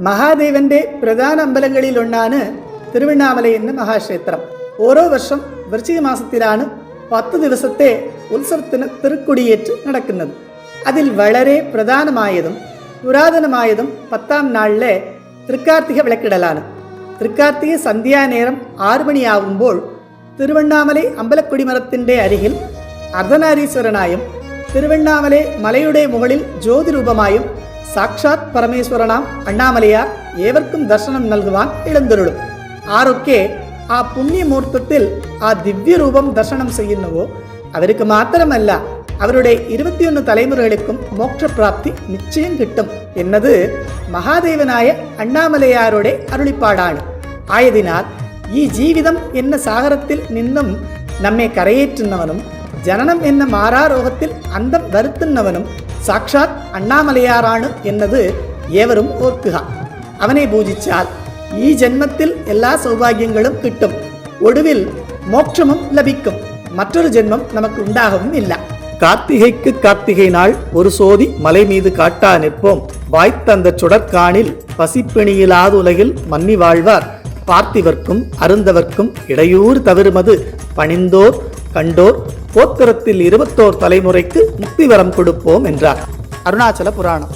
മഹാദേവന്റെ പ്രധാന അമ്പലങ്ങളിൽ ഒന്നാണ് തിരുവണ്ണാമല എന്ന മഹാക്ഷേത്രം. ഓരോ വർഷം വൃശ്ചിക മാസത്തിലാണ് 10 ദിവസത്തെ ഉത്സവത്തിന് തിരുക്കൊടിയേറ്റ് നടക്കുന്നത്. അതിൽ വളരെ പ്രധാനമായതും പുരാതനമായതും 10ാം നാളിലെ തൃക്കാർത്തിക വിളക്കിടലാണ്. തൃക്കാർത്തിക സന്ധ്യാനേരം 6 മണിയാവുമ്പോൾ തിരുവണ്ണാമല അമ്പലക്കൊടിമരത്തിൻ്റെ അരികിൽ അർദ്ധനാരീശ്വരനായും തിരുവണ്ണാമല മലയുടെ മുകളിൽ ജ്യോതിരൂപമായും സാക്ഷാത് പരമേശ്വരനാം അണ്ണാമലയാർ ഏവർക്കും ദർശനം നൽകുവാൻ എഴുന്നള്ളും. ആരൊക്കെ ആ പുണ്യമുഹൂർത്തത്തിൽ ആ ദിവ്യരൂപം ദർശനം ചെയ്യുന്നുവോ അവർക്ക് മാത്രമല്ല അവരുടെ 21 തലമുറകൾക്കും മോക്ഷപ്രാപ്തി നിശ്ചയം കിട്ടും എന്നത് മഹാദേവനായ അണ്ണാമലയാരുടെ അരുളിപ്പാടാണ്. ആയതിനാൽ ഈ ജീവിതം എന്ന സാഗരത്തിൽ നിന്നും നമ്മെ കരയേറ്റുന്നവനും ജനനം എന്ന മാറാരോഗത്തിൽ അന്തം വരുത്തുന്നവനും സാക്ഷാത് അണ്ണാമലയാറാണ് എന്നത് ഏവരും ഓർക്കുക. അവനെ പൂജിച്ചാൽ ഈ ജന്മത്തിൽ എല്ലാ സൗഭാഗ്യങ്ങളും കിട്ടും. ഒടുവിൽ മോക്ഷമും ലഭിക്കും. മറ്റൊരു ജന്മം നമുക്ക് ഉണ്ടാകുന്നില്ല. கார்த்திகைக்கு கார்த்திகை நாள் ஒரு சோதி மலை மீது காட்டா நிற்போம். வாய்த்தந்த சுடற்காணில் பசிப்பிணியிலாத உலகில் மன்னி வாழ்வார். பார்த்திவர்க்கும் அருந்தவர்க்கும் இடையூறு தவிருமது பணிந்தோர் கண்டோர் போத்திரத்தில் 21 தலைமுறைக்கு முக்திவரம் கொடுப்போம் என்றார். அருணாச்சல புராணம்.